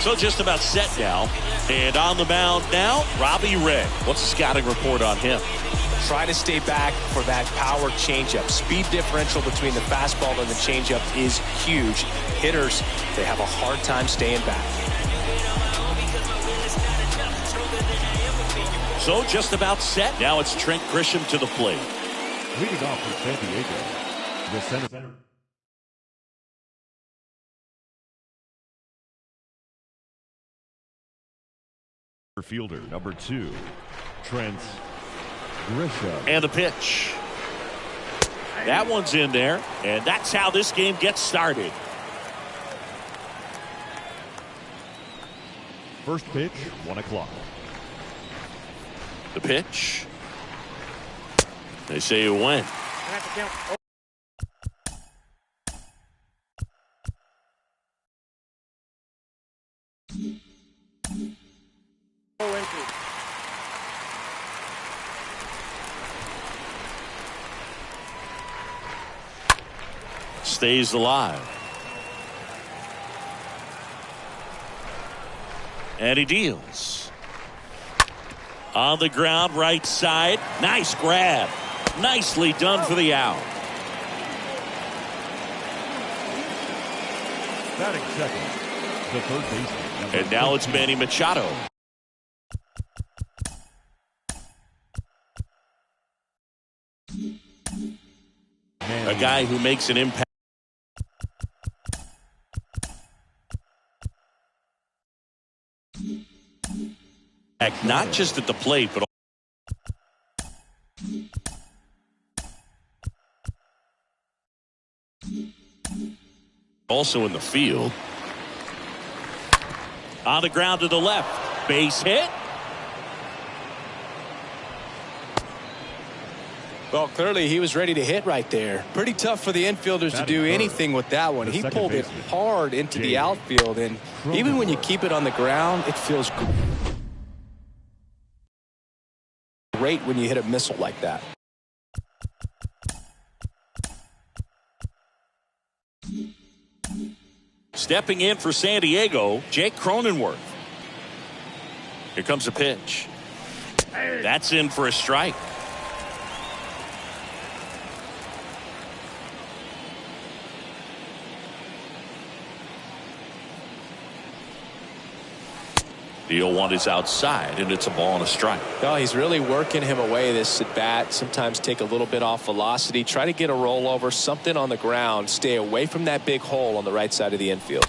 So just about set now. And on the mound now, Robbie Ray. What's the scouting report on him? Try to stay back for that power changeup. Speed differential between the fastball and the changeup is huge. Hitters, they have a hard time staying back. So just about set. Now it's Trent Grisham to the plate. Leading off for San Diego, the center fielder, number 2, Trent Grisham. And the pitch. That one's in there, and that's how this game gets started. First pitch, 1 o'clock. The pitch. They say it went. Stays alive. And he deals. On the ground, right side. Nice grab. Nicely done for the out. Batting second, the third baseman. And now it's Manny Machado. A guy who makes an impact. Not just at the plate, but also in the field. On the ground to the left. Base hit. Well, clearly he was ready to hit right there. Pretty tough for the infielders to do anything with that one. He pulled it hard into the outfield, and even when you keep it on the ground, it feels great when you hit a missile like that. Stepping in for San Diego, Jake Cronenworth. Here comes a pitch. That's in for a strike. The 0-1 is outside, and it's a ball and a strike. Oh, he's really working him away this at bat. Sometimes take a little bit off velocity. Try to get a rollover, something on the ground. Stay away from that big hole on the right side of the infield.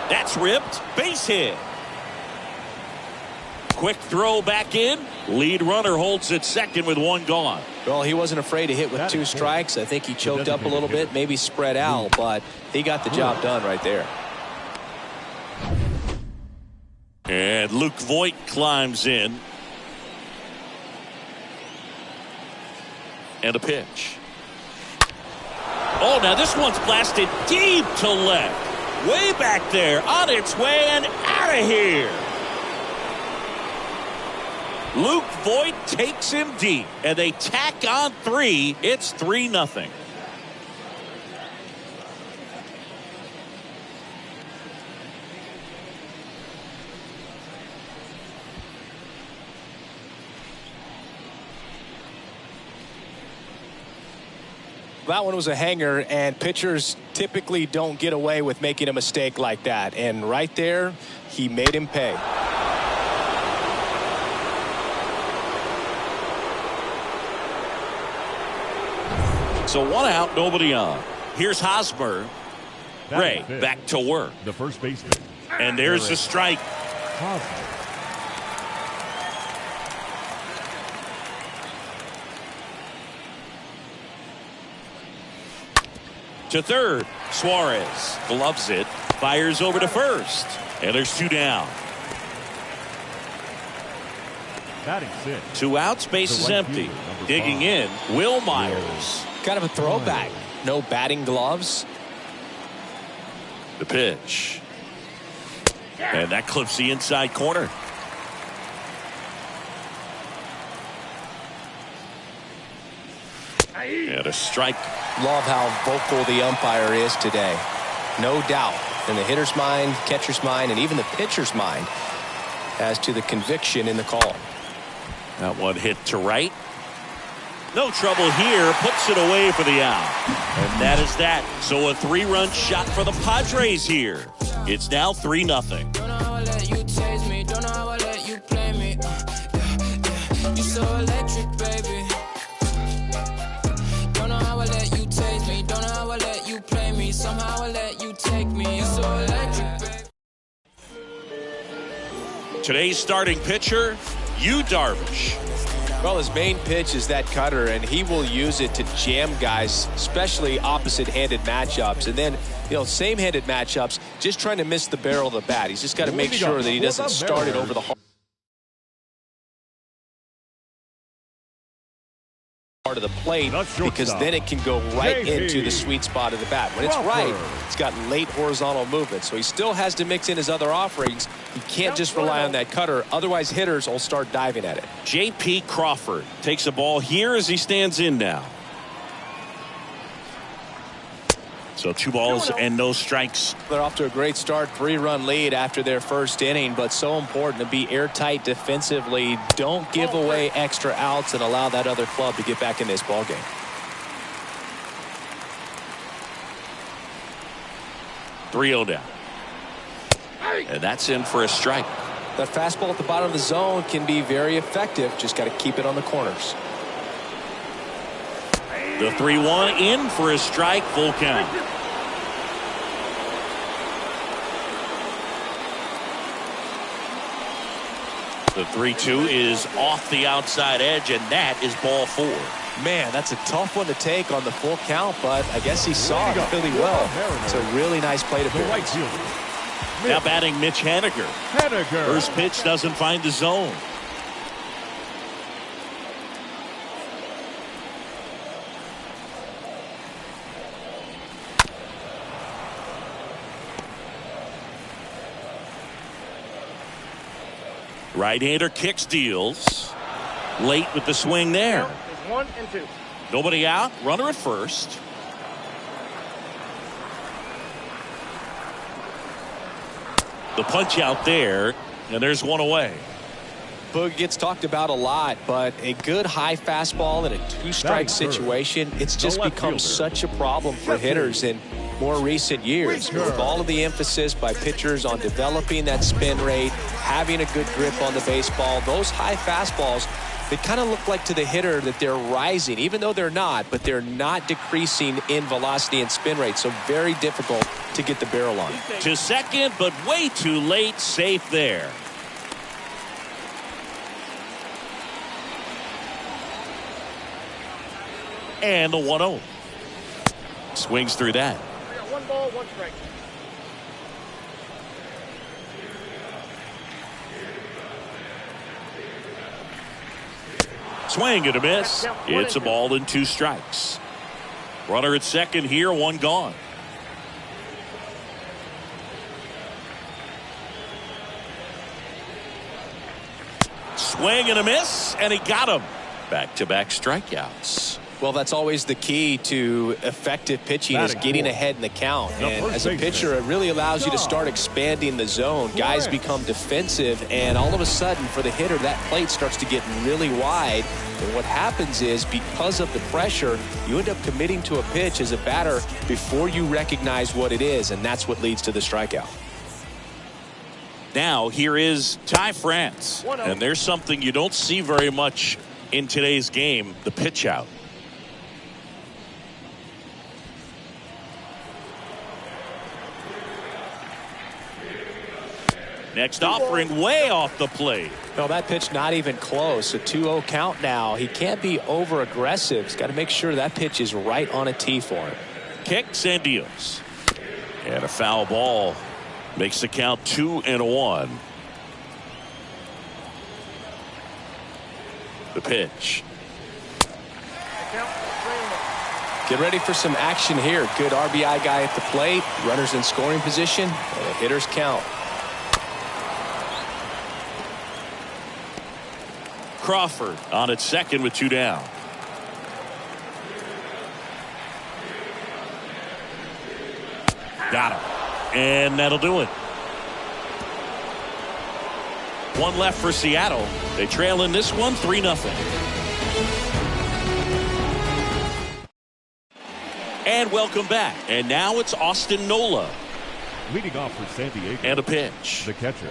That's ripped. Base hit. Quick throw back in. Lead runner holds at second with 1 gone. Well, he wasn't afraid to hit with 2 strikes. I think he choked up a little bit, maybe spread out, but he got the job done right there. And Luke Voit climbs in. And a pitch. Oh, now this one's blasted deep to left. Way back there, on its way and out of here. Luke Voit takes him deep, and they tack on 3. It's 3-0. That one was a hanger, and pitchers typically don't get away with making a mistake like that. And right there, he made him pay. So 1 out, nobody on. Here's Hosmer. Ray back to work. The first baseman. And there's the strike. Hosmer. To third. Suarez gloves it. Fires over to first. And there's 2 down. Batting 6. 2 outs. Base is empty. Digging 5. in. Will Myers. Kind of a throwback. No batting gloves. The pitch. And that clips the inside corner. And a strike. Love how vocal the umpire is today. No doubt in the hitter's mind, catcher's mind, and even the pitcher's mind as to the conviction in the call. That one hit to right. No trouble here. Puts it away for the out. And that is that. So a 3-run shot for the Padres here. It's now 3-0. Don't know how I let you taste me. Don't know how I let you play me. You're so electric, baby. Don't know how I let you taste me. Don't know how I let you play me. Somehow I let you take me. You're so electric, baby. Today's starting pitcher, Yu Darvish. Well, his main pitch is that cutter, and he will use it to jam guys, especially opposite-handed matchups. And then, same-handed matchups, just trying to miss the barrel of the bat. He's just got to make sure that he doesn't start it over the heart of the plate, because then it can go right into the sweet spot of the bat. When it's right, it's got late horizontal movement, so he still has to mix in his other offerings. He can't just rely on that cutter, otherwise hitters will start diving at it. J.P. Crawford takes a ball here as he stands in now. So 2 balls and no strikes. They're off to a great start, 3-run lead after their first inning, but so important to be airtight defensively. Don't give away extra outs and allow that other club to get back in this ball game. .3-0 down. And that's in for a strike. That fastball at the bottom of the zone can be very effective. Just got to keep it on the corners. The 3-1 in for a strike, full count. The 3-2 is off the outside edge, and that is ball 4. Man, that's a tough one to take on the full count, but I guess he saw it really well. It's a really nice plate appearance. Now batting Mitch Haniger. First pitch doesn't find the zone. Right-hander kicks, deals. Late with the swing there. 1 and 2. Nobody out. Runner at first. The punch out there, and there's one away. Boog gets talked about a lot, but a good high fastball in a 2-strike situation, it's just become such a problem for hitters in more recent years. With all of the emphasis by pitchers on developing that spin rate, having a good grip on the baseball, those high fastballs, they kind of look like to the hitter that they're rising, even though they're not, but they're not decreasing in velocity and spin rate, so very difficult to get the barrel on. To second, but way too late, safe there. And the 1-0. Swings through that. 1 ball, 1 strike. Swing and a miss. It's a ball and 2 strikes. Runner at second here, 1 gone. Swing and a miss, and he got him. Back-to-back strikeouts. Well, that's always the key to effective pitching, is getting ahead in the count. And as a pitcher, it really allows you to start expanding the zone. Guys become defensive, and all of a sudden, for the hitter, that plate starts to get really wide. And what happens is, because of the pressure, you end up committing to a pitch as a batter before you recognize what it is, and that's what leads to the strikeout. Now, here is Ty France. And there's something you don't see very much in today's game, the pitch out. Next offering way off the plate. No, that pitch not even close. A 2-0 count now. He can't be over aggressive. He's got to make sure that pitch is right on a tee for him. Kicks and deals. And a foul ball makes the count 2-1. The pitch. Get ready for some action here. Good RBI guy at the plate. Runners in scoring position. And a hitter's count. Crawford on at second with 2 down. Got him. And that'll do it. One left for Seattle. They trail in this one 3-0. And welcome back. And now it's Austin Nola. Leading off for San Diego. And a pitch. The catcher.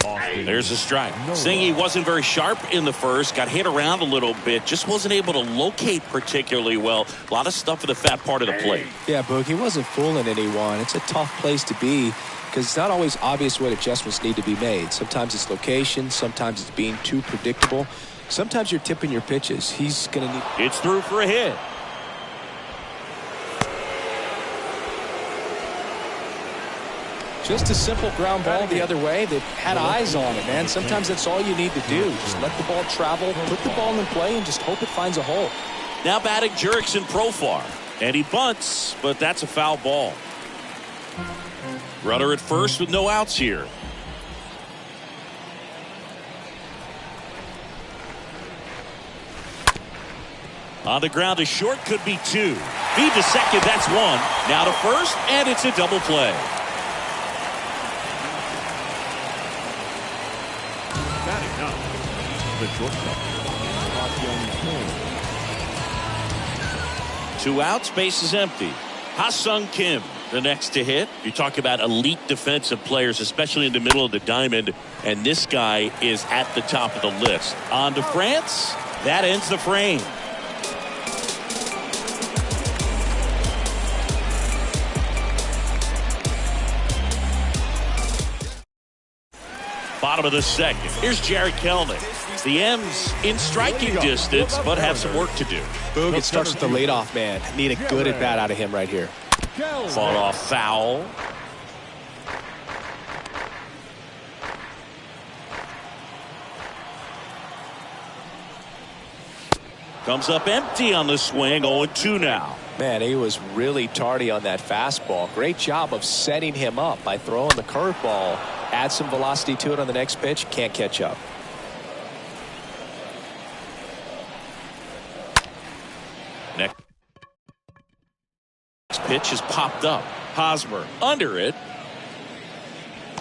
Austin There's a strike. Nola. Singy wasn't very sharp in the first. Got hit around a little bit. Just wasn't able to locate particularly well. A lot of stuff in the fat part of the plate. Yeah, Boog, he wasn't fooling anyone. It's a tough place to be because it's not always obvious what adjustments need to be made. Sometimes it's location. Sometimes it's being too predictable. Sometimes you're tipping your pitches. He's going to need... It's through for a hit. Just a simple ground ball the other way. They've had eyes on it, man. Sometimes that's all you need to do. Just let the ball travel, put the ball in play, and just hope it finds a hole. Now batting Jurickson Profar. And he bunts, but that's a foul ball. Runner at first with no outs here. On the ground to short, could be two. Feed to second, that's one. Now to first, and it's a double play. The shortstop. 2 outs, base is empty. Ha-Sung Kim, the next to hit. You talk about elite defensive players, especially in the middle of the diamond, and this guy is at the top of the list. On to France. That ends the frame. Bottom of the second. Here's Jarred Kelenic. The M's in striking distance, but have some work to do. Boog, it starts with the leadoff man. Need a good at bat out of him right here. Fought off foul. Comes up empty on the swing. 0-2 now. Man, he was really tardy on that fastball. Great job of setting him up by throwing the curveball. Add some velocity to it on the next pitch. Can't catch up. Next pitch is popped up. Hosmer under it.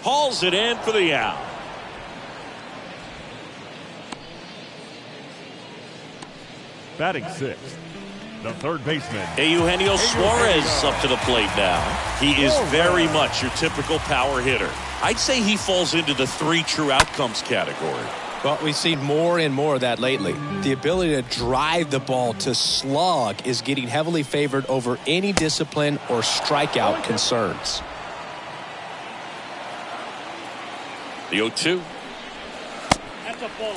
Hauls it in for the out. Batting sixth. The third baseman. Eugenio Suarez up to the plate now. He is very much your typical power hitter. I'd say he falls into the 3 true outcomes category. Well, we've seen more and more of that lately. The ability to drive the ball to slug is getting heavily favored over any discipline or strikeout concerns. The 0-2. That's a ball.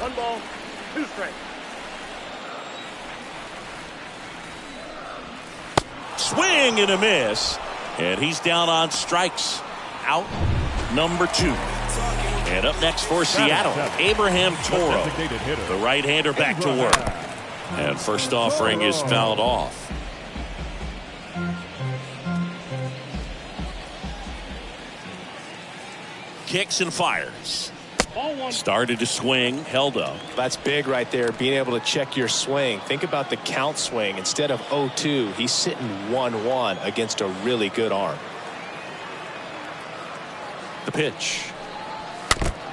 1 ball, 2 strikes. Swing and a miss. And he's down on strikes. Out number 2. And up next for Seattle, Abraham Toro. The right-hander back to work. And first offering is fouled off. Kicks and fires. Started to swing, held up. That's big right there, being able to check your swing. Think about the count swing. Instead of 0-2, he's sitting 1-1 against a really good arm. The pitch.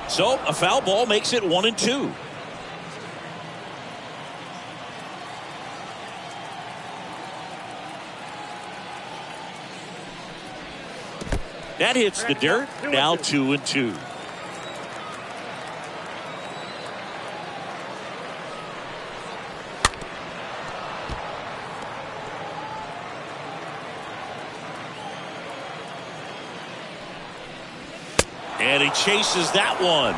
So a foul ball makes it 1-2. That hits the dirt. Now 2-2. And he chases that one.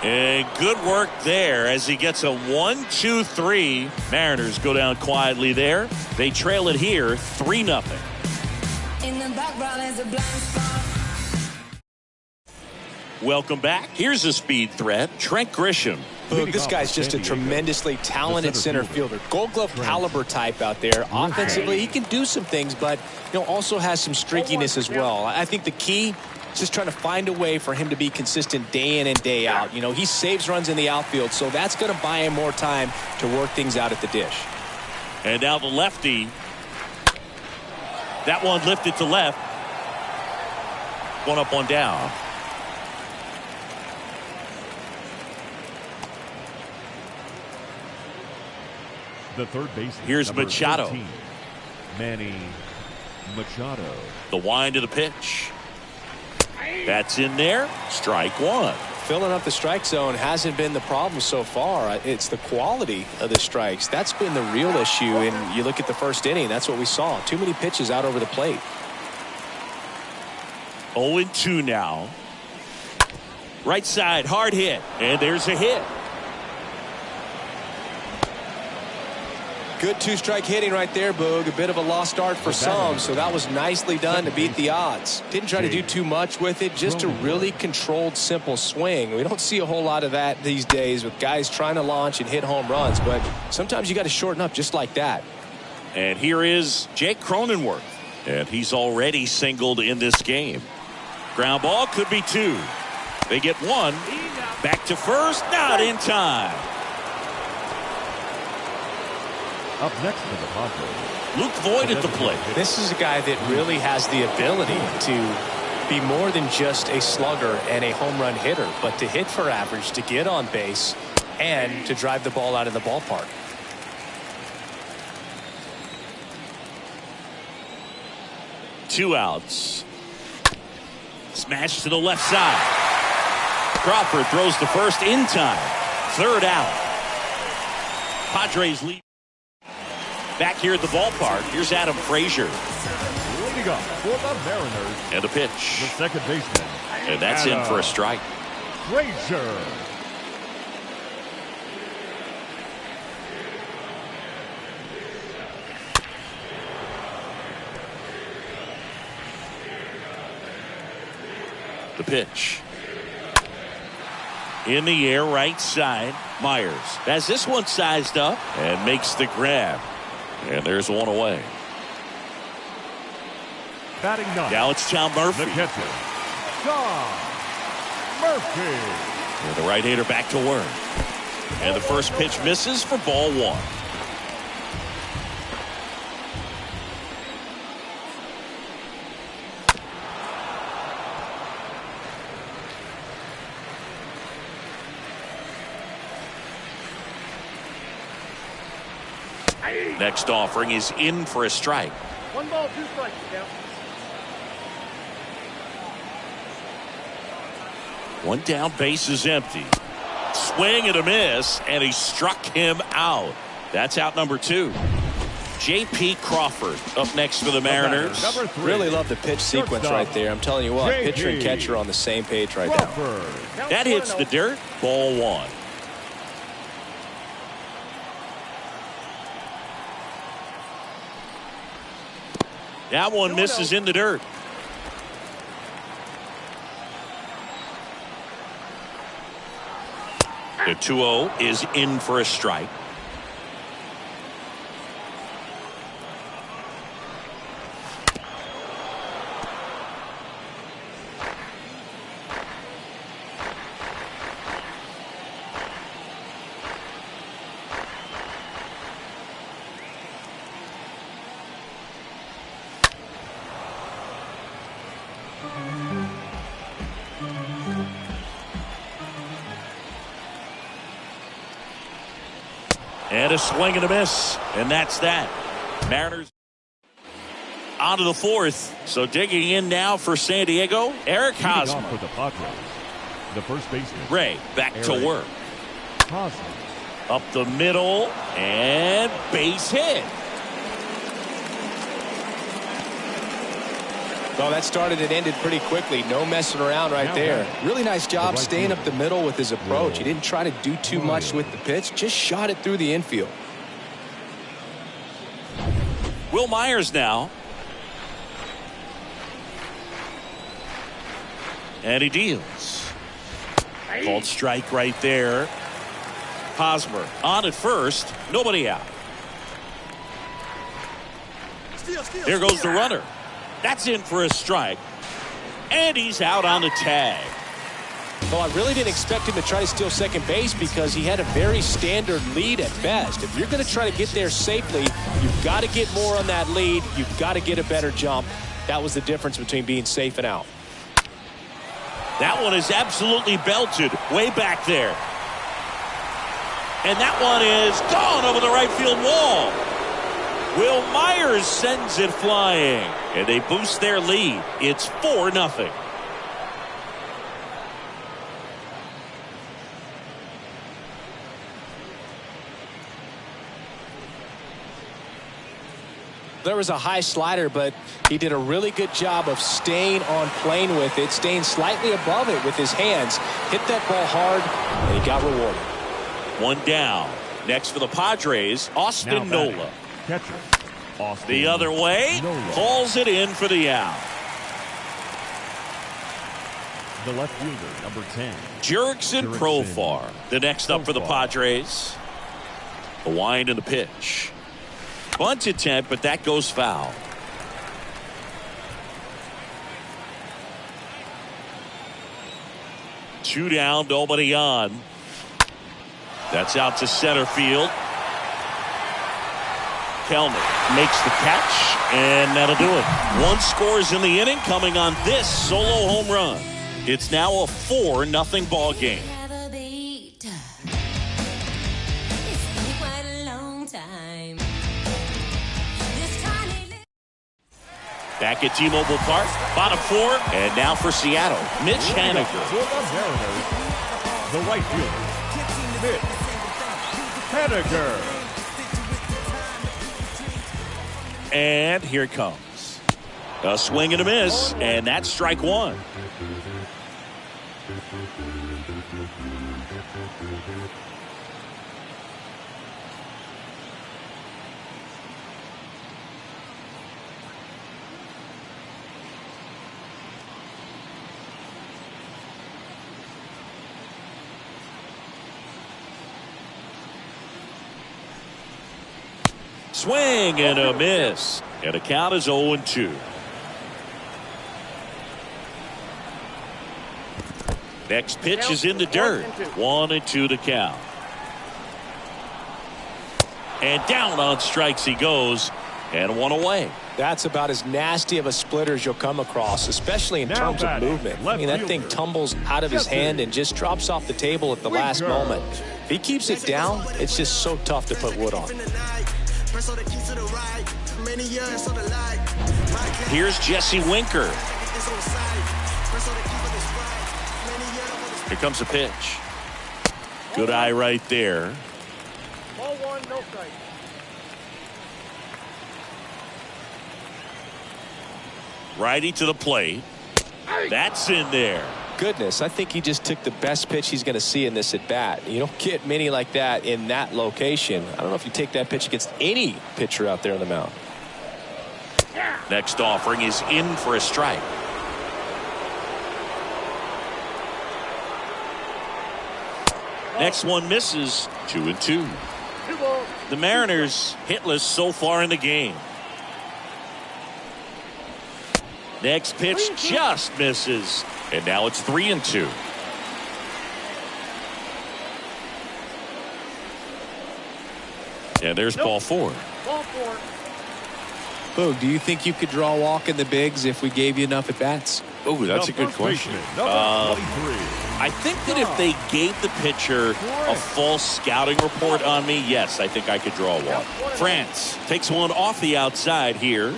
And good work there as he gets a 1-2-3. Mariners go down quietly there. They trail it here 3-0. In the background is a blind spot. Welcome back. Here's a speed threat. Trent Grisham. Look, this guy's just a tremendously talented center fielder. Gold Glove caliber type out there. Offensively, he can do some things, but also has some streakiness as well. I think the key is just trying to find a way for him to be consistent day in and day out. He saves runs in the outfield, so that's going to buy him more time to work things out at the dish. And now the lefty. That one lifted to left. One up, one down. The third baseman. Here's Machado. 13, Manny Machado. The wind of the pitch. That's in there. Strike one. Filling up the strike zone hasn't been the problem so far. It's the quality of the strikes. That's been the real issue. And you look at the first inning, that's what we saw. Too many pitches out over the plate. 0-2 now. Right side, hard hit. And there's a hit. Good two-strike hitting right there, Boog. A bit of a lost art for some, so that was nicely done to beat the odds. Didn't try to do too much with it, just a really controlled, simple swing. We don't see a whole lot of that these days with guys trying to launch and hit home runs, but sometimes you got to shorten up just like that. And here is Jake Cronenworth, and he's already singled in this game. Ground ball could be two. They get one. Back to first, not in time. Up next for the Padres, Luke Voigt at the plate. This is a guy that really has the ability to be more than just a slugger and a home run hitter, but to hit for average, to get on base, and to drive the ball out of the ballpark. Two outs. Smash to the left side. Crawford throws to first in time. Third out. Padres lead. Back here at the ballpark, here's Adam Frazier. leading up for the Mariners. And a pitch. The second baseman. And that's in for a strike. Frazier. The pitch. In the air, right side. Myers has this one sized up and makes the grab. And there's one away. Batting ninth. Now it's Tom Murphy. The catcher, Tom Murphy. And the right-hander back to work. And the first pitch misses for ball one. Next offering is in for a strike. 1 ball, 2 strikes. Count. One down, base is empty. Swing and a miss, and he struck him out. That's out number 2. J.P. Crawford up next for the Mariners. Number 3. Really love the pitch sequence right there. I'm telling you what, pitcher and catcher on the same page right now. That hits the dirt. Ball one. That one misses in the dirt. The 2-0 is in for a strike. And a swing and a miss. And that's that. Mariners on to the 4th. So digging in now for San Diego, Eric Hosmer. For the Padres, the first baseman. Ray back Eric to work. Hosmer. Up the middle and base hit. Well, that started and ended pretty quickly. No messing around right there. Really nice job staying up the middle with his approach. He didn't try to do too much with the pitch. Just shot it through the infield. Will Myers now. And he deals. Called strike right there. Hosmer on at first. Nobody out. Here goes the runner. That's in for a strike. And he's out on the tag. Well, I really didn't expect him to try to steal second base because he had a very standard lead at best. If you're going to try to get there safely, you've got to get more on that lead. You've got to get a better jump. That was the difference between being safe and out. That one is absolutely belted way back there. And that one is gone over the right field wall. Will Myers sends it flying. And they boost their lead. It's 4-0. There was a high slider, but he did a really good job of staying on plane with it, staying slightly above it with his hands. Hit that ball hard, and he got rewarded. One down. Next for the Padres, Austin Nola. Catcher, Austin The other way, Nola. calls it in for the out. The left fielder, number 10. Jurickson Profar, the next up for the Profar. Padres. The wind and the pitch. Bunt attempt, but that goes foul. Two down, nobody on. That's out to center field. Kelnick makes the catch, and that'll do it. One scores in the inning, coming on this solo home run. It's now a 4-0 ball game. Back at T-Mobile Park, bottom four, and now for Seattle, Mitch Haniger. For the Mariners, the right fielder, Mitch Haniger. And here it comes. A swing and a miss, and that's strike one. Swing and a miss. And the count is 0-2. Next pitch is in the dirt. 1-2 to count. And down on strikes he goes. And one away. That's about as nasty of a splitter as you'll come across, especially in terms of movement. I mean, that thing tumbles out of his hand and just drops off the table at the last moment. If he keeps it down, it's just so tough to put wood on. Here's Jesse Winker. Here comes a pitch. Good eye right there. Ball one, no strike. Righty to the plate. That's in there. Goodness, I think he just took the best pitch he's going to see in this at bat. You don't get many like that in that location. I don't know if you take that pitch against any pitcher out there on the mound. Next offering is in for a strike. Next one misses. 2-2. 2 balls. The Mariners hitless so far in the game. Next pitch just misses. And now it's 3-2. And there's ball four. Ball four. Boog, do you think you could draw a walk in the bigs if we gave you enough at bats? Oh, that's a The good first question. baseman, number 23. I think that if they gave the pitcher a false scouting report on me, yes, I think I could draw a walk. France takes one off the outside here.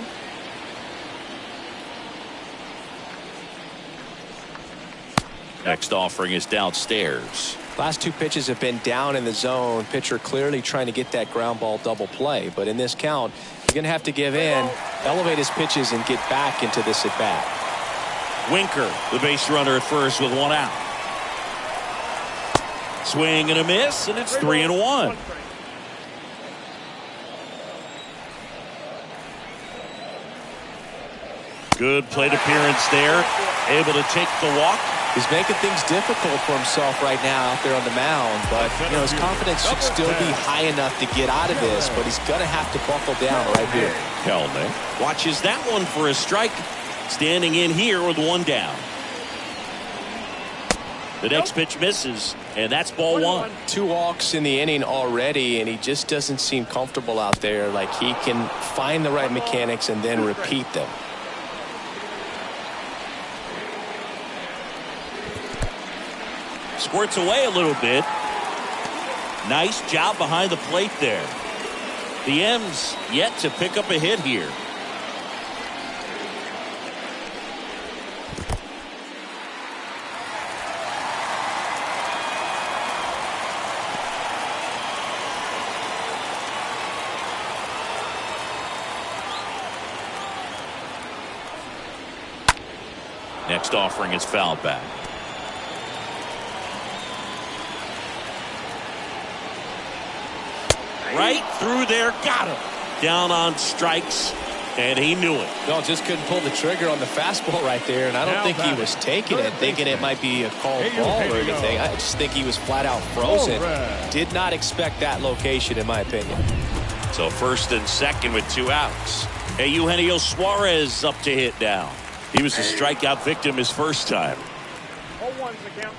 Next offering is downstairs. Last two pitches have been down in the zone. Pitcher clearly trying to get that ground ball double play. But in this count, you're going to have to give in, elevate his pitches, and get back into this at bat. Winker, the base runner at first with one out. Swing and a miss, and it's 3-1. Good plate appearance there. Able to take the walk. He's making things difficult for himself right now out there on the mound. But, you know, his confidence should still be high enough to get out of this. But he's going to have to buckle down right here. Kelnick watches that one for a strike. Standing in here with one down. The next pitch misses, and that's ball one. 2 walks in the inning already, and he just doesn't seem comfortable out there. Like he can find the right mechanics and then repeat them. Squirts away a little bit. Nice job behind the plate there. The M's yet to pick up a hit here. Next offering is fouled back. Right through there, got him. Down on strikes, and he knew it. No, just couldn't pull the trigger on the fastball right there, and I don't think he was taking it, thinking it might be a called ball or anything. I just think he was flat out frozen. Did not expect that location, in my opinion. So first and second with 2 outs. Hey, Eugenio Suarez up to hit now. He was a strikeout victim his first time. 0-1's the count.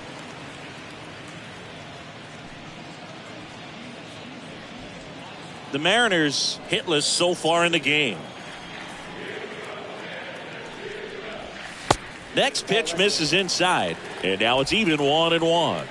The Mariners hitless so far in the game. Next pitch misses inside, and now it's even 1-1.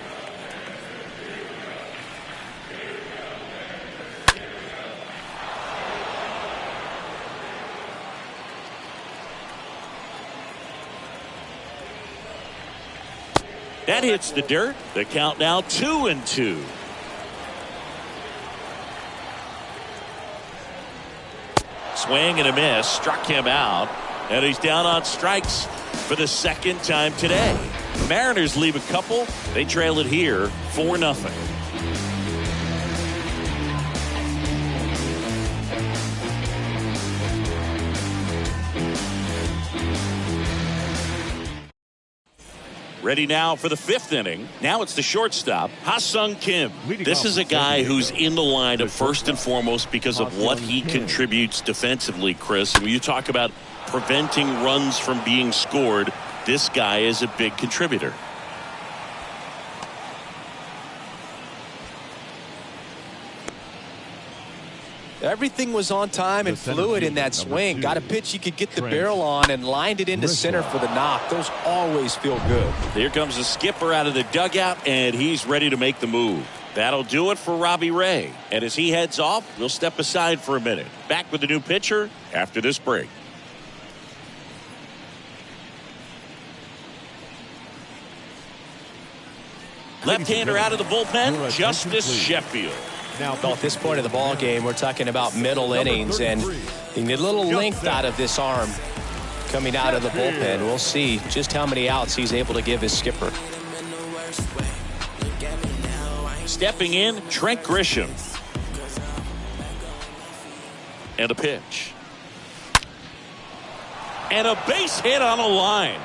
That hits the dirt. The count now 2-2. Swing and a miss, struck him out, and he's down on strikes for the second time today. The Mariners leave a couple. They trail it here 4-0. Ready now for the 5th inning. Now it's the shortstop, Ha-Seong Kim. This is a guy who's in the lineup first and foremost because of what he contributes defensively, Chris. And when you talk about preventing runs from being scored, this guy is a big contributor. Everything was on time and fluid in that swing. Got a pitch he could get the barrel on and lined it into center for the knock. Those always feel good. Here comes the skipper out of the dugout, and he's ready to make the move. That'll do it for Robbie Ray. And as he heads off, we'll step aside for a minute. Back with the new pitcher after this break. Left-hander out of the bullpen, Justice Sheffield. Now, at this point of the ball game, we're talking about middle innings, and you need a little length out of this arm coming out of the bullpen. We'll see just how many outs he's able to give his skipper. Stepping in, Trent Grisham. And a pitch. And a base hit on a line.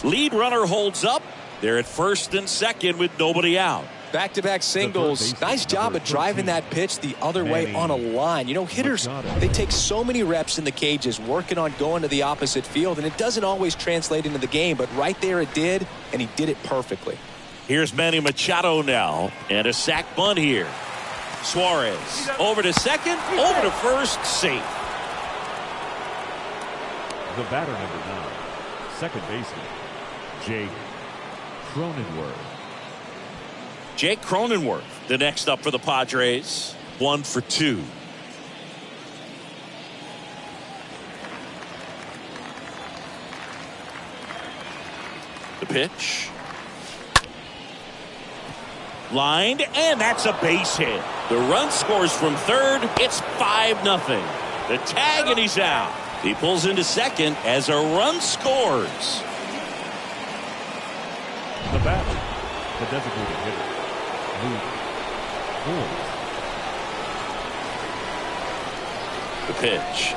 Lead runner holds up. They're at first and second with nobody out. Back-to-back singles. Nice job of driving that pitch the other way on a line. You know, hitters, they take so many reps in the cages working on going to the opposite field, and it doesn't always translate into the game, but right there it did, and he did it perfectly. Here's Manny Machado now, and a sac bunt here. Suarez over to second, over to first, safe. The batter, number 9, second baseman, Jake Cronenworth. Jake Cronenworth, the next up for the Padres. 1 for 2. The pitch. Lined, and that's a base hit. The run scores from third. It's 5-0. The tag, and he's out. He pulls into second as a run scores. The batter, the designated hitter, Luke Voit. The pitch.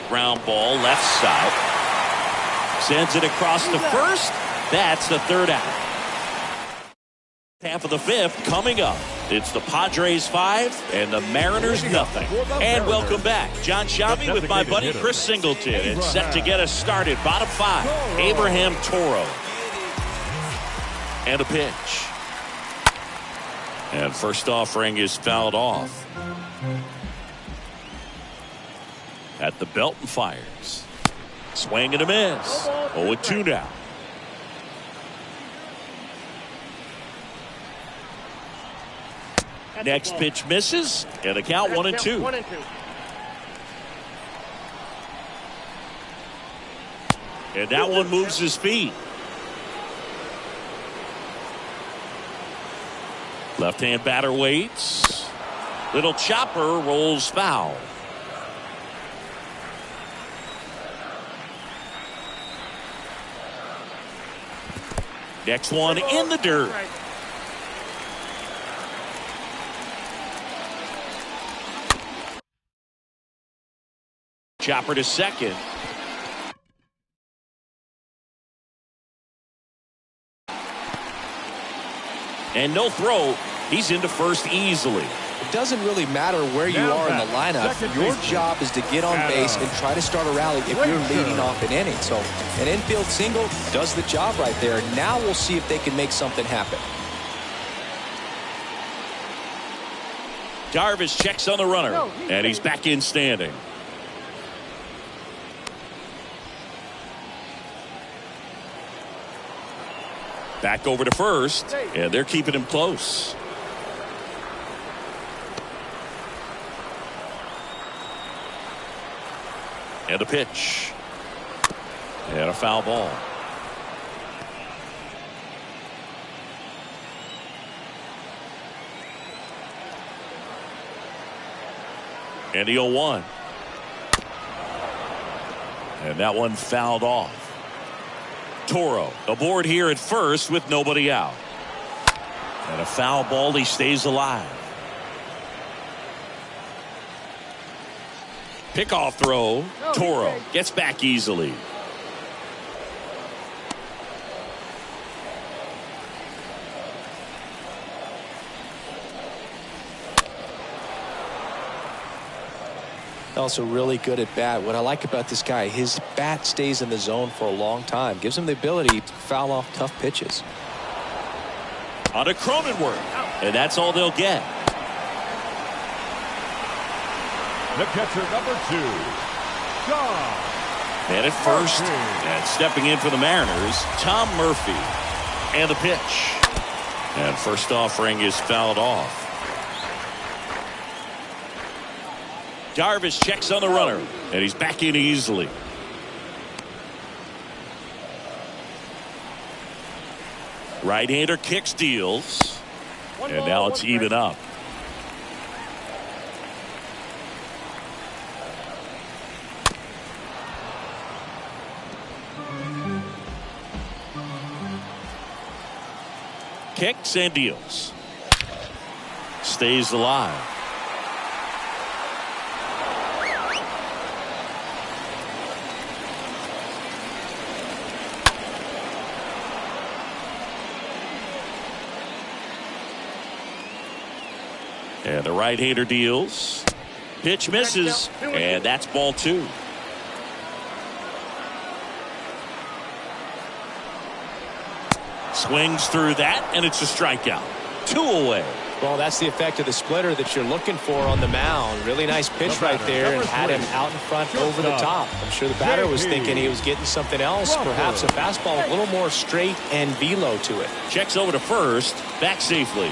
Ground ball left side. Sends it across the first. That's the third out. Half of the 5th coming up. It's the Padres 5 and the Mariners nothing. And welcome back. John Shammy with my buddy Chris Singleton. And set to get us started. Bottom 5, Abraham Toro. And a pitch. And first offering is fouled off. At the belt and fires. Swing and a miss. 0-2 now. Next pitch misses, and the count 1-2. 1-2. And that one moves his feet. Left-hand batter waits. Little chopper rolls foul. Next one in the dirt. Chopper to second. And no throw. He's into first easily. It doesn't really matter where you are in the lineup. Your job is to get on base and try to start a rally if you're leading off an inning. So an infield single does the job right there. Now we'll see if they can make something happen. Darvish checks on the runner, and he's back in standing. Back over to first, and they're keeping him close. And a pitch. And a foul ball. And the 0-1. And that one fouled off. Toro aboard here at first with nobody out. And a foul ball. He stays alive. Pickoff throw. Toro gets back easily. Also really good at bat. What I like about this guy, his bat stays in the zone for a long time. Gives him the ability to foul off tough pitches. On to Cronenworth. And that's all they'll get. The catcher, number 2, John. And at first, and stepping in for the Mariners, Tom Murphy. And the pitch. And first offering is fouled off. Darvish checks on the runner, and he's back in easily. Right-hander kicks, deals, and now it's even up. Kicks and deals. Stays alive. And the right-hander deals. Pitch misses, and that's ball 2. Swings through that, and it's a strikeout. 2 away. Well, that's the effect of the splitter that you're looking for on the mound. Really nice pitch right there, and had him out in front over the top. I'm sure the batter was thinking he was getting something else, perhaps a fastball with a little more straight and velo to it. Checks over to first, back safely.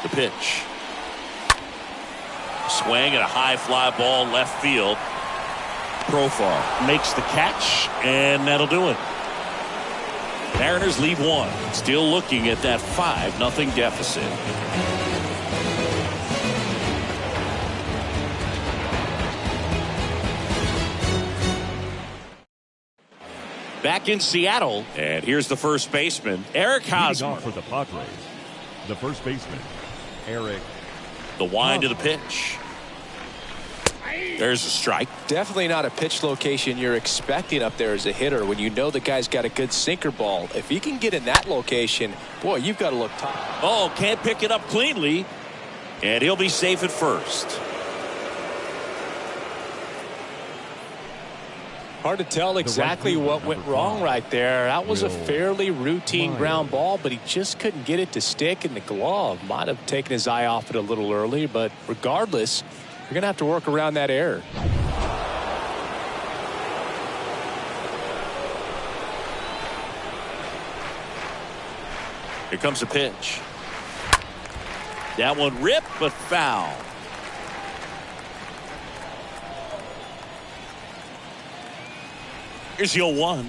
The pitch. Swing and a high fly ball left field. Profar makes the catch, and that'll do it. Mariners lead 1. Still looking at that 5-0 deficit. Back in Seattle, and here's the first baseman, Eric Hosmer. For the Padres, the first baseman, Eric. The wind to the pitch. There's a strike. Definitely not a pitch location you're expecting up there as a hitter when you know the guy's got a good sinker ball. If he can get in that location, boy, you've got to look top. Oh, can't pick it up cleanly. And he'll be safe at first. Hard to tell exactly what went wrong right there. That was a fairly routine ground ball, but he just couldn't get it to stick in the glove. Might have taken his eye off it a little early, but regardless, you're going to have to work around that error. Here comes the pitch. That one ripped, but foul. Here's the 0-1.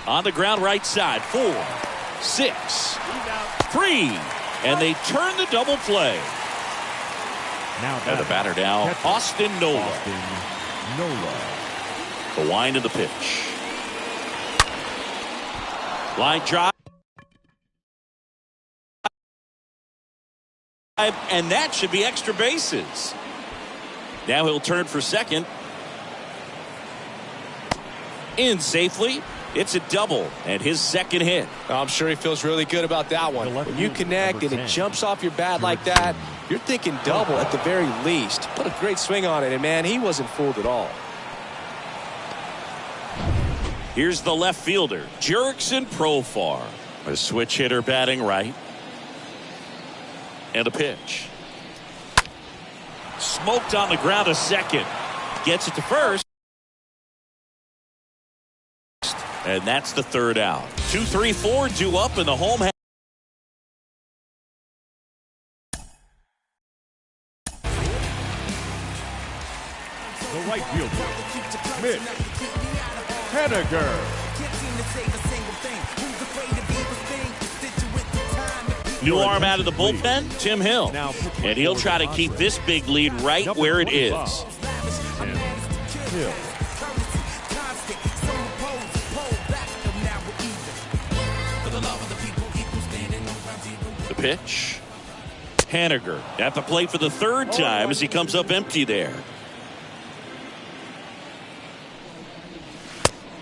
On the ground right side. 4, 6, 3. And they turn the double play. Now and the batter now, Austin Nola. The wind of the pitch. Line drive. And that should be extra bases. Now he'll turn for second. In safely. It's a double and his second hit. I'm sure he feels really good about that one. When you connect and it jumps off your bat like that, you're thinking double at the very least. Put a great swing on it, and man, he wasn't fooled at all. Here's the left fielder, Jurickson Profar. A switch hitter batting right. And a pitch. Smoked on the ground to second. Gets it to first. And that's the third out. 2, 3, 4, 2 up in the home half. The right fielder, Mitch Haniger. New arm out of the bullpen, Tim Hill. And he'll try to keep this big lead right where it is. Hill. The pitch. Haniger at the plate for the third time as he comes up empty there.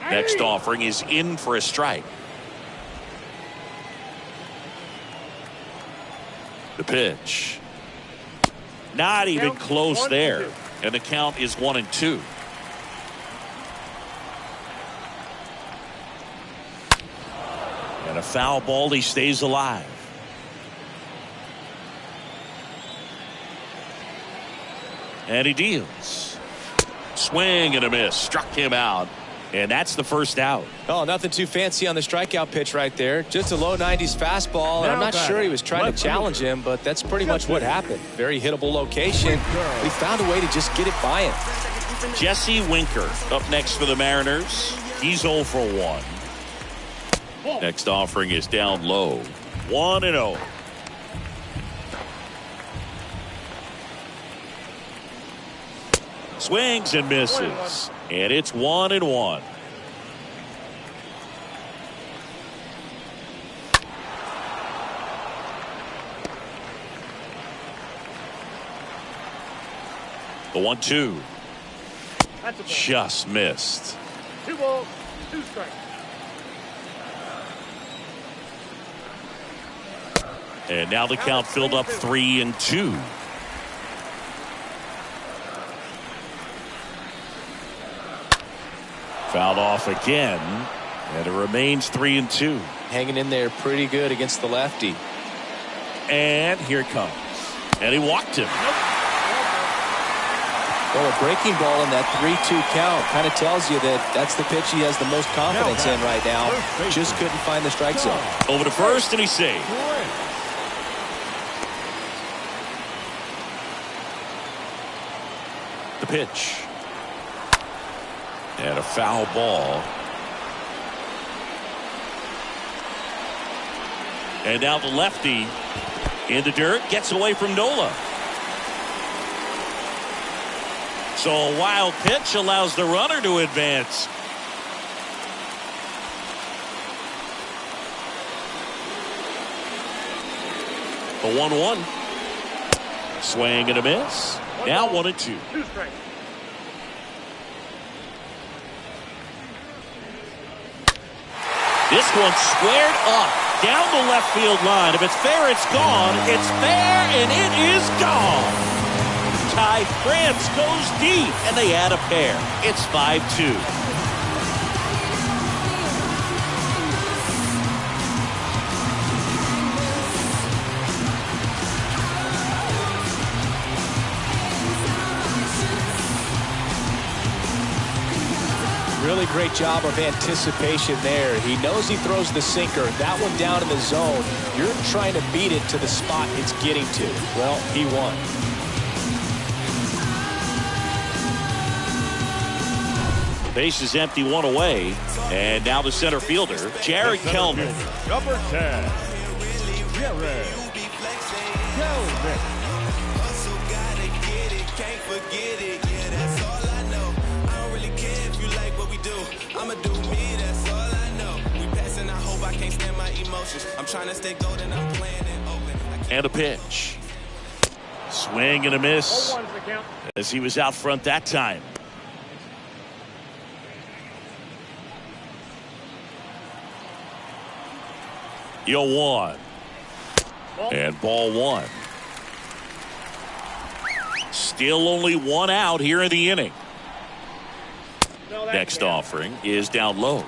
Next offering is in for a strike. The pitch. Not even close there. And the count is 1-2. And a foul ball, he stays alive. And he deals. Swing and a miss. Struck him out. And that's the first out. Oh, nothing too fancy on the strikeout pitch right there. Just a low 90s fastball. And I'm not sure he was trying to challenge him, but that's pretty much what happened. Very hittable location. He found a way to just get it by him. Jesse Winker up next for the Mariners. He's 0 for 1. Next offering is down low. 1-0. Swings and misses. And it's 1-1. The 1-2. Just missed. 2 balls, 2 strikes. And now the count filled up 3-2. Fouled off again, and it remains 3-2. Hanging in there pretty good against the lefty. And here it comes. And he walked him. Well, a breaking ball in that 3-2 count kind of tells you that that's the pitch he has the most confidence in right now. Just couldn't find the strike zone. Over to first, and he's saved. The pitch. And a foul ball. And now the lefty in the dirt gets away from Nola. So a wild pitch allows the runner to advance. The 1-1. Swing and a miss. Now 1-2. 2 strikes. This one squared up down the left field line. If it's fair, it's gone. It's fair, and it is gone. tie. France goes deep, and they add a pair. It's 5-2. Really great job of anticipation there. He knows he throws the sinker. That one down in the zone. You're trying to beat it to the spot it's getting to. Well, he won. Base is empty, one away. And now the center fielder, Jared Kelman. Number 10, Jared Kelman. I'ma do me, that's all I know. We passing, I hope I can't stand my emotions. I'm trying to stay golden, I'm playing it open. And a pitch. Swing and a miss as he was out front that time. Yo, 1. And ball 1. Still only 1 out here in the inning. Next offering is down low.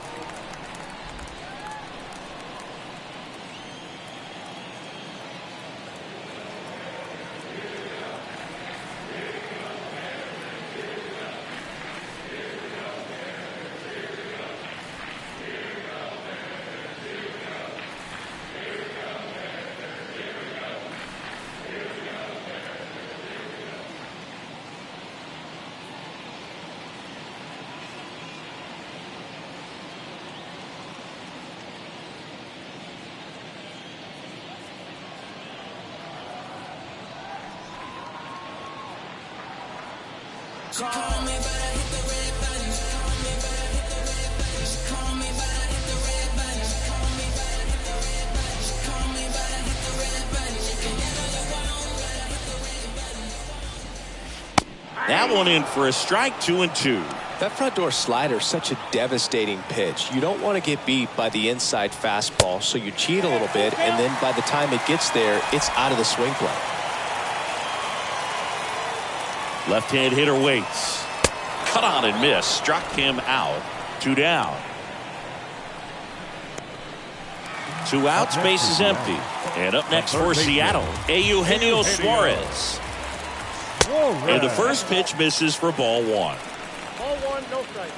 She call me, but I hit the red button. She call me, but I hit the red button. She call me, but I hit the red button. She call me, but I hit the red button. She call me, but I hit the red button. She can get all you want, but I hit the red button. That one in for a strike, 2-2. That front door slider is such a devastating pitch. You don't want to get beat by the inside fastball, so you cheat a little bit, and then by the time it gets there, it's out of the swing play. Left-hand hitter waits. Cut on and miss. Struck him out. 2 down. 2 outs. Base is empty. And up next for Seattle, Eugenio Suarez. And the first pitch misses for ball 1. Ball 1, no strike.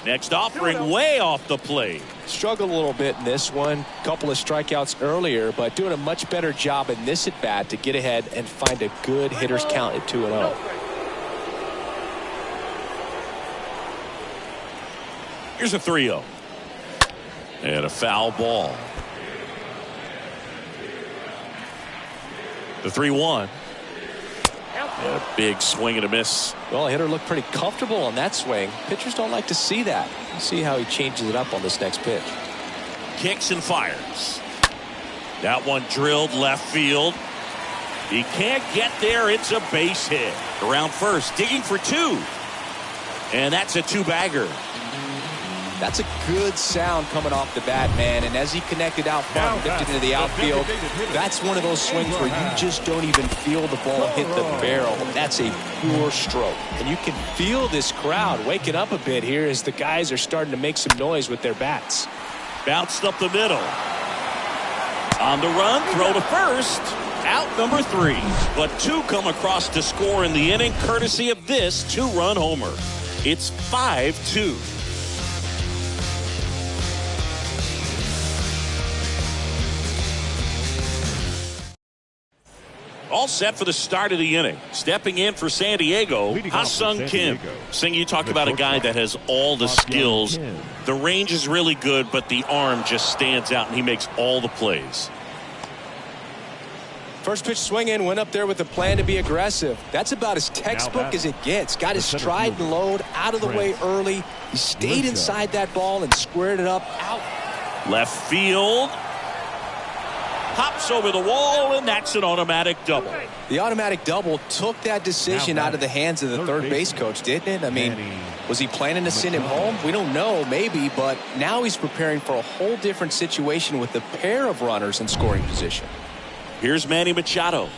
Next offering way off the plate. Struggled a little bit in this one. Couple of strikeouts earlier, but doing a much better job in this at bat to get ahead and find a good hitter's count at 2-0. Here's a 3-0. And a foul ball. The 3-1. And a big swing and a miss. Well, hitter looked pretty comfortable on that swing. Pitchers don't like to see that. Let's see how he changes it up on this next pitch. Kicks and fires. That one drilled left field. He can't get there. It's a base hit. Around first, digging for 2. And that's a 2-bagger. That's a good sound coming off the bat, man. And as he connected out front and lifted into the outfield, that's one of those swings where you just don't even feel the ball hit the barrel. That's a pure stroke. And you can feel this crowd waking up a bit here as the guys are starting to make some noise with their bats. Bounced up the middle. On the run, throw to first. Out number 3. But 2 come across to score in the inning, courtesy of this 2-run homer. It's 5-2. All set for the start of the inning. Stepping in for San Diego, Ha-Seong Kim. Sing, you talked about a guy that has all the skills. The range is really good, but the arm just stands out, and he makes all the plays. First pitch swinging, went up there with a plan to be aggressive. That's about as textbook as it gets. Got his stride and load out of the way early. He stayed inside that ball and squared it up out. Left field. Pops over the wall, and that's an automatic double. The automatic double took that decision out of the hands of the third base coach, didn't it? I mean, was he planning to send him home? We don't know, maybe, but now he's preparing for a whole different situation with a pair of runners in scoring position. Here's Manny Machado.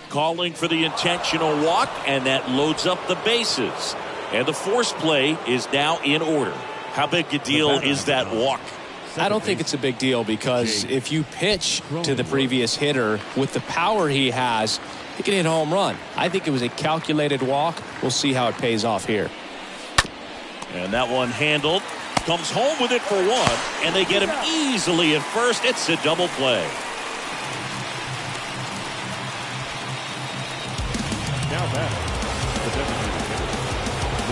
Calling for the intentional walk, and that loads up the bases. And the force play is now in order. How big a deal is that walk? I don't think it's a big deal, because if you pitch to the previous hitter with the power he has, he can hit a home run. I think it was a calculated walk. We'll see how it pays off here. And that one handled. Comes home with it for one, and they get him easily at first. It's a double play. Now batting, the designated hitter,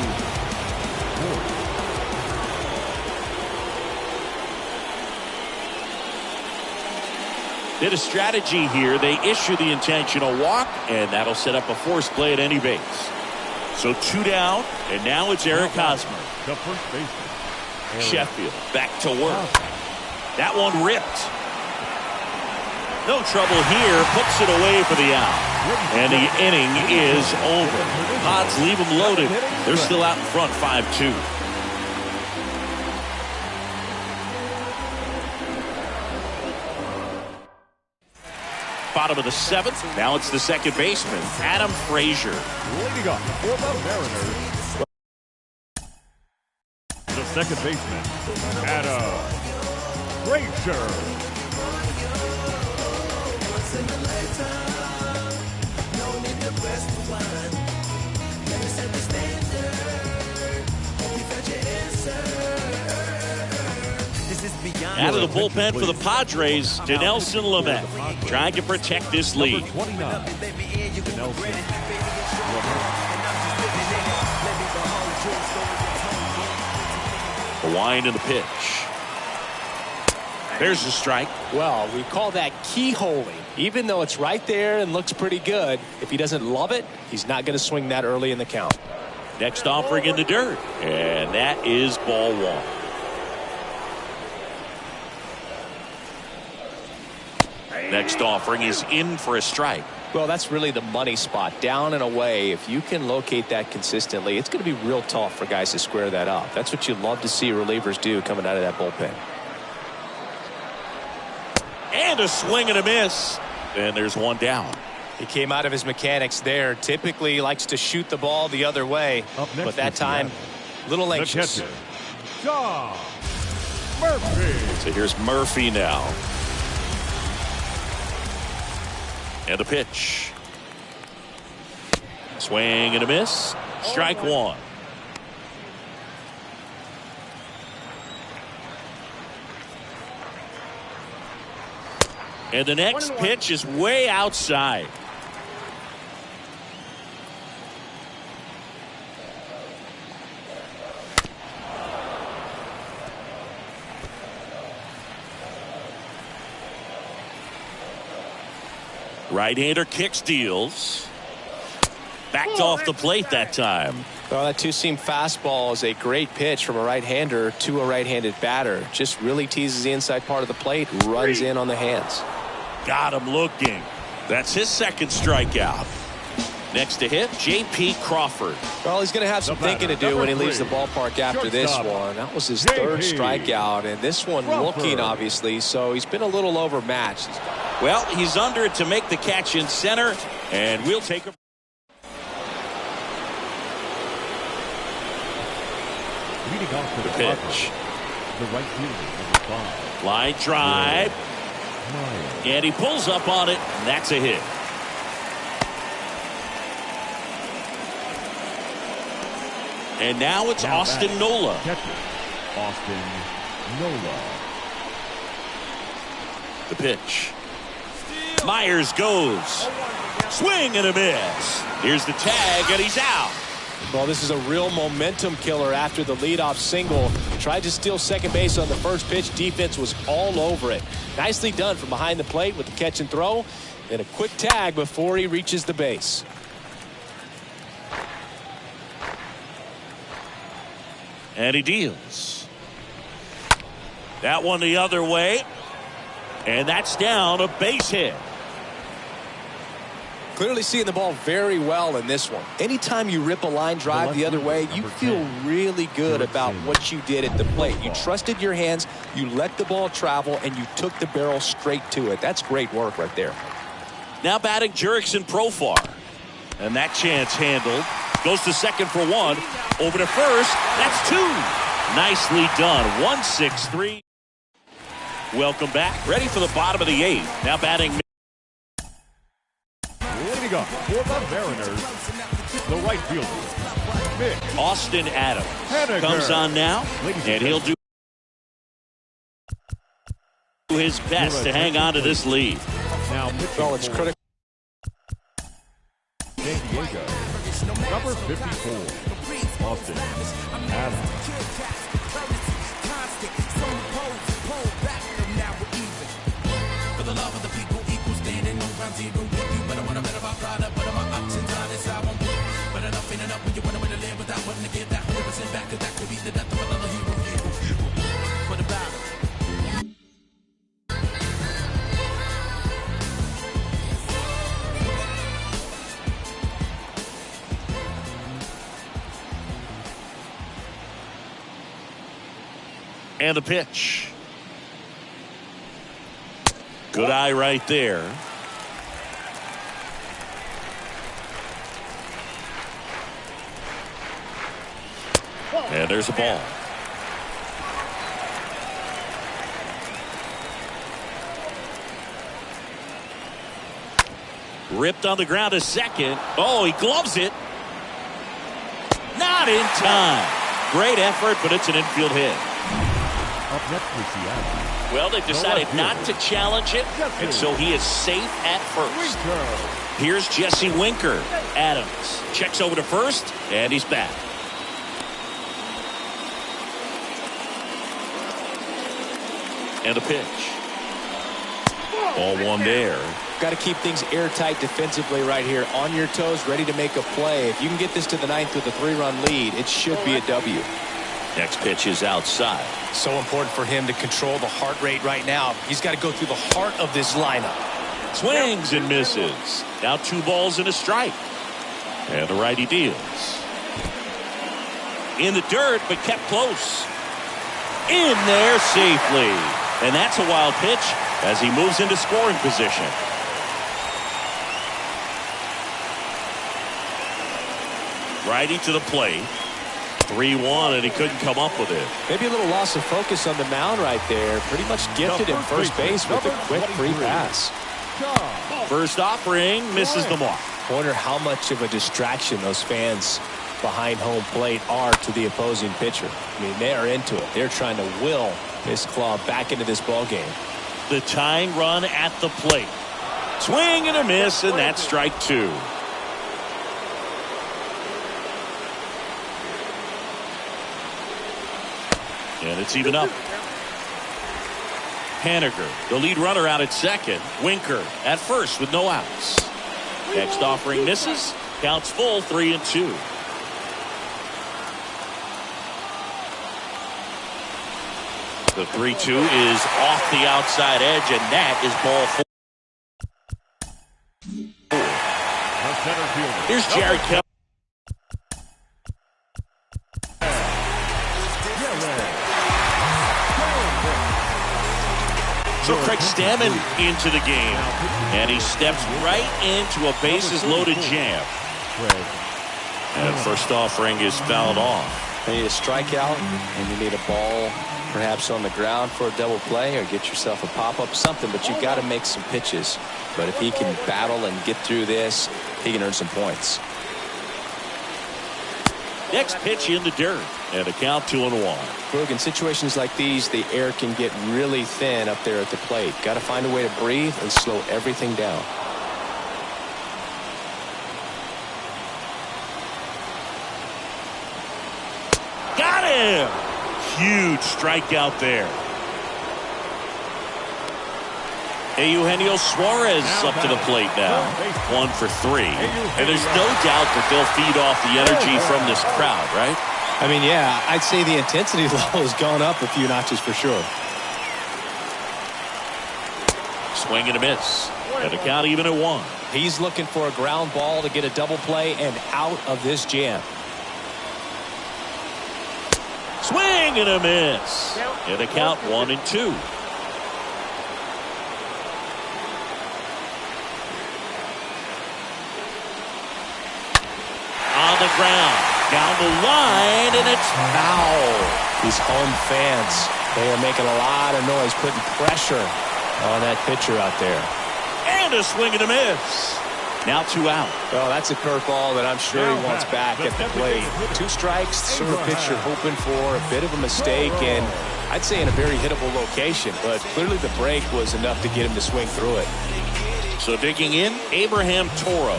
Luke Ward. Bit of strategy here. They issue the intentional walk, and that'll set up a force play at any base. So 2 down, and now it's Eric Hosmer. The first baseman. Sheffield back to work. That one ripped. No trouble here. Puts it away for the out. And the inning is over. Pods leave them loaded. They're still out in front 5-2. Bottom of the 7th. Now it's the second baseman, Adam Frazier. Leading up for the Mariners, the second baseman, Adam Frazier. Out of the bullpen for the Padres, Dinelson Lamet trying to protect this lead. 29, Dinelson The wind and the pitch. There's the strike. Well, we call that keyholing. Even though it's right there and looks pretty good, if he doesn't love it, he's not going to swing that early in the count. Next offering in the dirt. And that is ball 1. Next offering is in for a strike. Well, that's really the money spot. Down and away. If you can locate that consistently, it's going to be real tough for guys to square that up. That's what you love to see relievers do coming out of that bullpen. And a swing and a miss. And there's one down. He came out of his mechanics there. Typically likes to shoot the ball the other way. But that time, a little anxious. John Murphy. So here's Murphy now. And the pitch. Swing and a miss. Strike 1. And the next pitch is way outside. Right-hander kicks, deals. Backed off the plate that time. Well, that two-seam fastball is a great pitch from a right-hander to a right-handed batter. Just really teases the inside part of the plate, runs in on the hands. Got him looking. That's his second strikeout. Next to hit, J.P. Crawford. Well, he's going to have some thinking to do when he leaves the ballpark after this one. That was his third strikeout, and this one looking, obviously, so he's been a little overmatched. Well, he's under it to make the catch in center, and we'll take a Leading off for the pitch. The right fielder, number 5. Line drive. And he pulls up on it, and that's a hit. And now it's Austin Nola. Catcher, Austin Nola. The pitch. Myers goes. Swing and a miss. Here's the tag, and he's out. Well, this is a real momentum killer after the leadoff single. Tried to steal second base on the first pitch. Defense was all over it. Nicely done from behind the plate with the catch and throw. Then a quick tag before he reaches the base. And he deals. That one the other way. And that's down, a base hit. Clearly seeing the ball very well in this one. Anytime you rip a line drive the other way, you feel really good about what you did at the plate. You trusted your hands, you let the ball travel, and you took the barrel straight to it. That's great work right there. Now batting Jurickson Profar. And that chance handled. Goes to second for one. Over to first. That's two. Nicely done. 1-6-3. Welcome back. Ready for the bottom of the eighth. Now batting. Leading up for the Mariners, the right fielder, Mitch Austin Adams Haniger comes on now, and he'll do his best to hang on to this lead. Now, Well, it's critical. San Diego, number 54, Austin Adams. And the pitch. Good eye right there. And there's a ball. Ripped on the ground to second. Oh, he gloves it. Not in time. Great effort, but it's an infield hit. Up next for Seattle. Well, they've decided not to challenge it, and so he is safe at first. Here's Jesse Winker. Adams checks over to first, and he's back. And a pitch. Ball one there. Got to keep things airtight defensively right here. On your toes, ready to make a play. If you can get this to the ninth with a 3-run lead, it should be a W. Next pitch is outside. So important for him to control the heart rate right now. He's got to go through the heart of this lineup. Swings and misses. Now 2 balls and a strike. And the righty deals. In the dirt, but kept close. In there safely. And that's a wild pitch as he moves into scoring position. Righty to the plate. 3-1, and he couldn't come up with it. Maybe a little loss of focus on the mound right there. Pretty much gifted him first base with a quick free pass. First offering misses the mark. Wonder how much of a distraction those fans behind home plate are to the opposing pitcher. I mean, they are into it. They're trying to will this club back into this ball game. The tying run at the plate. Swing and a miss, and that's strike 2. And it's even up. Haniger, the lead runner, out at second. Winker at first with no outs. Next offering misses. Counts full, 3-2. The 3-2 is off the outside edge, and that is ball 4. Here's Jared Kelly. So Craig Stammen into the game, and he steps right into a bases-loaded jam. And first offering is fouled off. You need a strikeout, and you need a ball perhaps on the ground for a double play, or get yourself a pop-up, something, but you've got to make some pitches. But if he can battle and get through this, he can earn some points. Next pitch in the dirt, and a count 2-1. Look, in situations like these, the air can get really thin up there at the plate. Got to find a way to breathe and slow everything down. Got him! Huge strikeout there. Eugenio Suarez up to the plate now. 1 for 3. And there's no doubt that they'll feed off the energy from this crowd, right? I mean, yeah, I'd say the intensity level has gone up a few notches for sure. Swing and a miss. And the count even at 1. He's looking for a ground ball to get a double play and out of this jam. Swing and a miss. And a count 1-2. On the ground, down the line, and it's foul. These home fans, they are making a lot of noise, putting pressure on that pitcher out there. And a swing and a miss. Now 2 out. Well, that's a curveball that I'm sure he wants back at the plate. 2 strikes, sort of pitcher hoping for a bit of a mistake, and I'd say in a very hittable location, but clearly the break was enough to get him to swing through it. So digging in, Abraham Toro.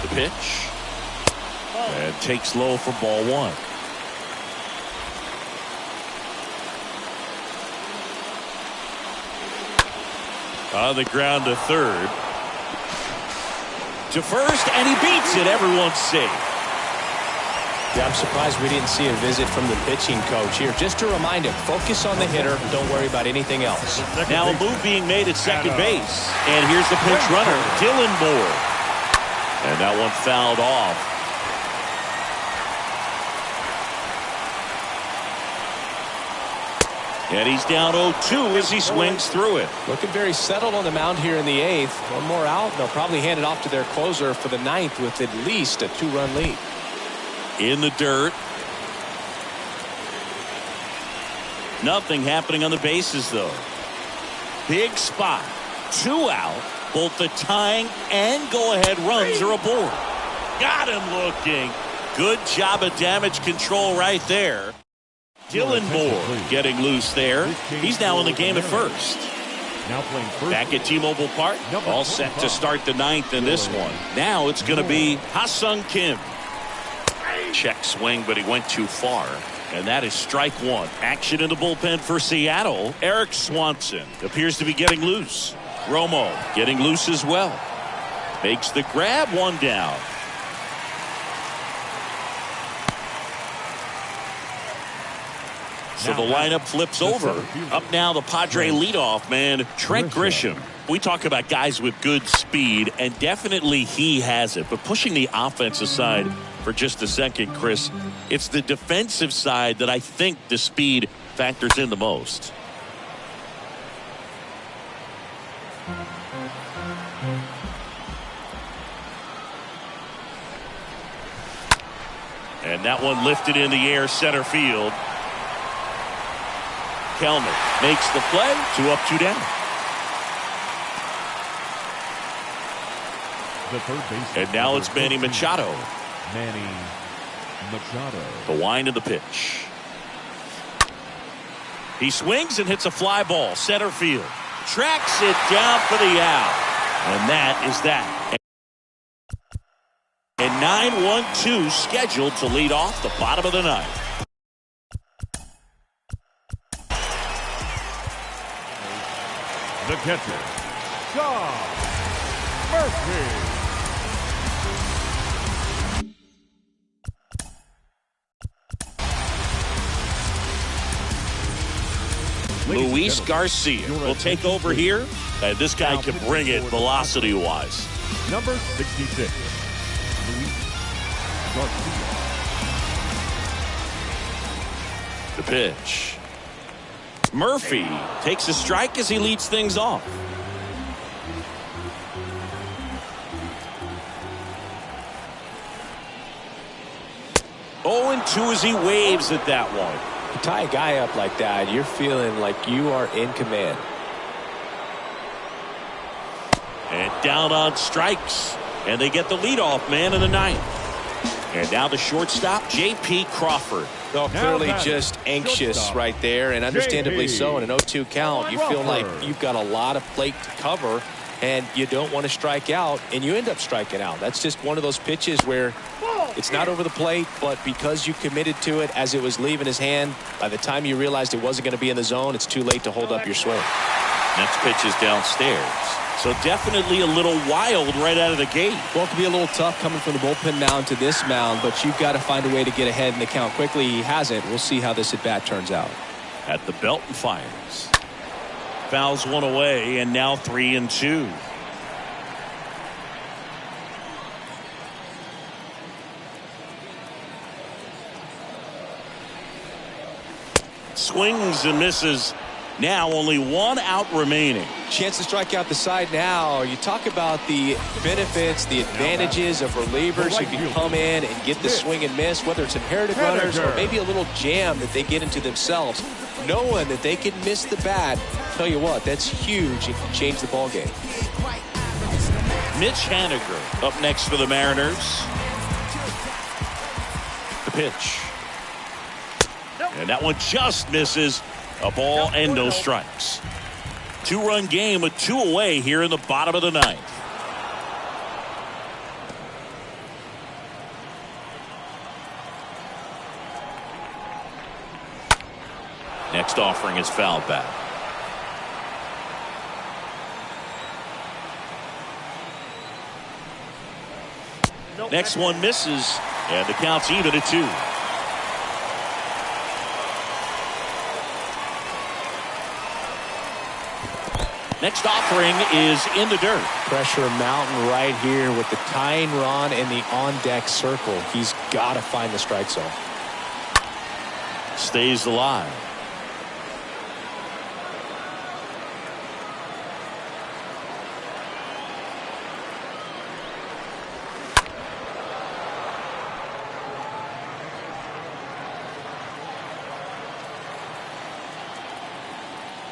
The pitch. And takes low for ball 1. On the ground to third. To first, and he beats it. Everyone's safe. Yeah, I'm surprised we didn't see a visit from the pitching coach here. Just to remind him, focus on the hitter. Don't worry about anything else. Now a move being made at second base. And here's the pinch runner, Dylan Moore. And that one fouled off. And he's down 0-2 as he swings through it. Looking very settled on the mound here in the 8th. One more out, and they'll probably hand it off to their closer for the 9th with at least a 2-run lead. In the dirt. Nothing happening on the bases, though. Big spot. 2 out. Both the tying and go-ahead runs are aboard. Got him looking. Good job of damage control right there. Dylan Moore getting loose there. He's now in the game at first. Now playing first. Back at T-Mobile Park. All set to start the 9th in this one. Now it's going to be Ha-Sung Kim. Check swing, but he went too far. And that is strike 1. Action in the bullpen for Seattle. Eric Swanson appears to be getting loose. Romo getting loose as well. Makes the grab, 1 down. So the lineup flips over. Up now, the Padre leadoff man, Trent Grisham. We talk about guys with good speed, and definitely he has it. But pushing the offense aside for just a second, Chris, it's the defensive side that I think the speed factors in the most. And that one lifted in the air, center field. Kelman makes the play. 2 up, 2 down. The third base. And now it's Manny Machado. Manny Machado. The wind of the pitch. He swings and hits a fly ball. Center field. Tracks it down for the out. And that is that. And 9-1-2 scheduled to lead off the bottom of the 9th. The catcher, Sean Murphy. Luis Garcia will take over here. And this guy can bring it velocity-wise. Number 66, Luis Garcia. The pitch. Murphy takes a strike as he leads things off. Oh, and 2 as he waves at that one. You tie a guy up like that, you're feeling like you are in command. And down on strikes. And they get the leadoff man in the 9th. And now the shortstop, J.P. Crawford. Well, clearly just anxious right there, and understandably so. In an 0-2 count, you feel like you've got a lot of plate to cover, and you don't want to strike out, and you end up striking out. That's just one of those pitches where it's not over the plate, but because you committed to it as it was leaving his hand, by the time you realized it wasn't going to be in the zone, it's too late to hold up your swing. Next pitch is downstairs. So definitely a little wild right out of the gate. Well, it can be a little tough coming from the bullpen mound to this mound, but you've got to find a way to get ahead in the count quickly. He hasn't. We'll see how this at-bat turns out. At the belt and fires. Fouls one away, and now 3-2. Swings and misses. Now only one out remaining. Chance to strike out the side now. You talk about the benefits, the advantages of relievers who can come in and get the swing and miss, whether it's inherited runners or maybe a little jam that they get into themselves. Knowing that they can miss the bat, tell you what, that's huge. It can change the ball game. Mitch Haniger up next for the Mariners. The pitch. And that one just misses. A ball and no strikes. 2-run game with 2 away here in the bottom of the 9th. Next offering is fouled back. Next one misses, and the count's even at 2. Next offering is in the dirt. Pressure mountain right here with the tying run and the on-deck circle. He's got to find the strike zone. Stays alive.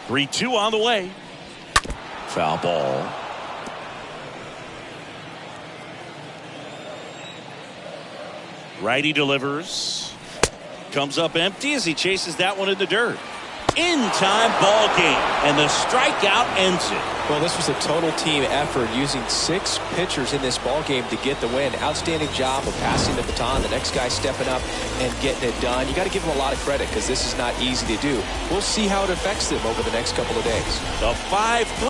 Three-2 on the way. Foul ball. Righty delivers. Comes up empty as he chases that one in the dirt. In-time ball game, and the strikeout ends it. Well, this was a total team effort using 6 pitchers in this ball game to get the win. Outstanding job of passing the baton. The next guy stepping up and getting it done. You got to give them a lot of credit because this is not easy to do. We'll see how it affects them over the next couple of days. The 5-3